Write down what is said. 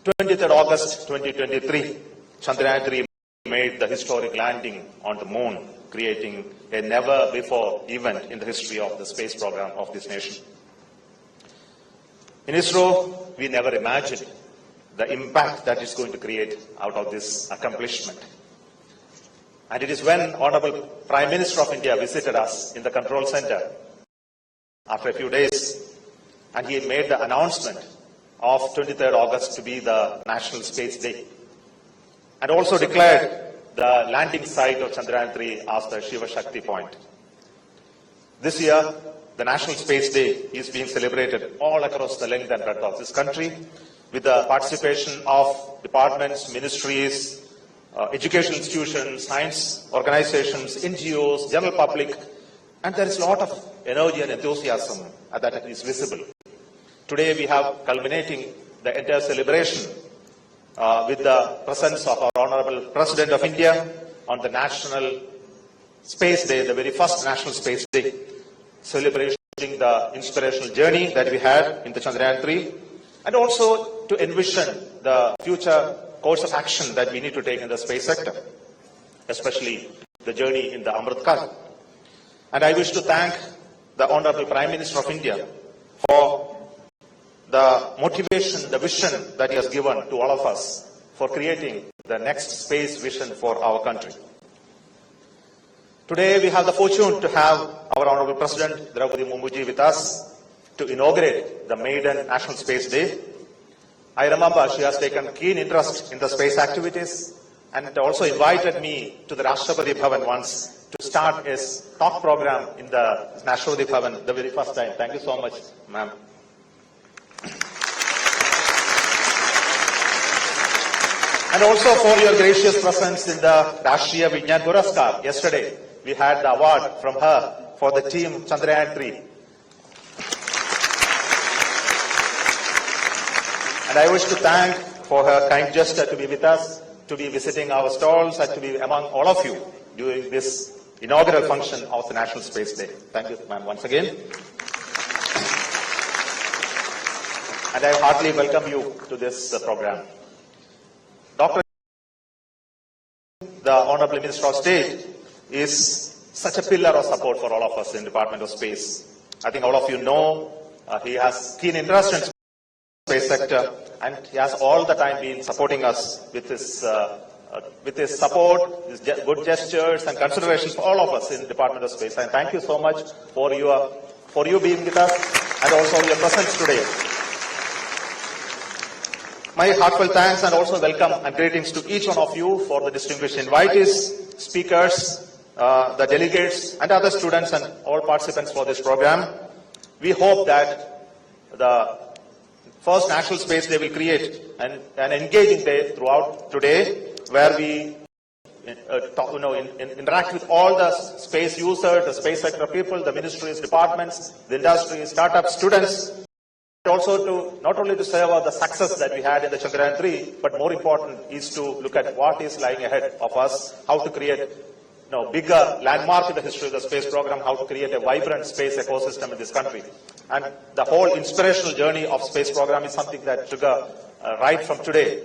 23rd August 2023, Chandrayaan-3 made the historic landing on the moon, creating a never-before event in the history of the space program of this nation. In ISRO, we never imagined the impact that it's going to create out of this accomplishment. And it is when Honorable Prime Minister of India visited us in the control center after a few days, and he made the announcement of 23rd August to be the National Space Day, and also declared the landing site of Chandrayaan-3 as the Shiva Shakti point. This year, the National Space Day is being celebrated all across the length and breadth of this country with the participation of departments, ministries, educational institutions, science organizations, NGOs, general public, and there is a lot of energy and enthusiasm that is visible. Today we have culminating the entire celebration with the presence of our Honorable President of India on the National Space Day, the very first National Space Day, celebrating the inspirational journey that we had in the Chandrayaan-3, and also to envision the future course of action that we need to take in the space sector, especially the journey in the Amrit Kal. And I wish to thank the Honorable Prime Minister of India for the motivation, the vision that he has given to all of us for creating the next space vision for our country. Today we have the fortune to have our Honorable President Draupadi Murmuji with us to inaugurate the maiden National Space Day. I remember she has taken keen interest in the space activities and also invited me to the Rashtrapati Bhavan once to start his talk program in the Rashtrapati Bhavan the very first time. Thank you so much, ma'am. And also for your gracious presence in the Rashtriya Vigyan Puraskar. Yesterday, we had the award from her for the team Chandrayaan-3. And I wish to thank for her kind gesture to be with us, to be visiting our stalls, and to be among all of you during this inaugural function of the National Space Day. Thank you, ma'am, once again. And I heartily welcome you to this program. Dr. The Honorable Minister of State is such a pillar of support for all of us in the Department of Space. I think all of you know he has keen interest in space sector, and he has all the time been supporting us with his support, his good gestures and considerations for all of us in the Department of Space. And thank you so much for you being with us and also your presence today. My heartfelt thanks and also welcome and greetings to each one of you for the distinguished invitees, speakers, the delegates and other students and all participants for this program. We hope that the first National Space Day will create an engaging day throughout today where we interact with all the space users, the space sector people, the ministries, departments, the industry, startups, students, also to not only to say about the success that we had in the Chandrayaan-3, but more important is to look at what is lying ahead of us, how to create bigger landmark in the history of the space program, how to create a vibrant space ecosystem in this country. And the whole inspirational journey of space program is something that trigger right from today.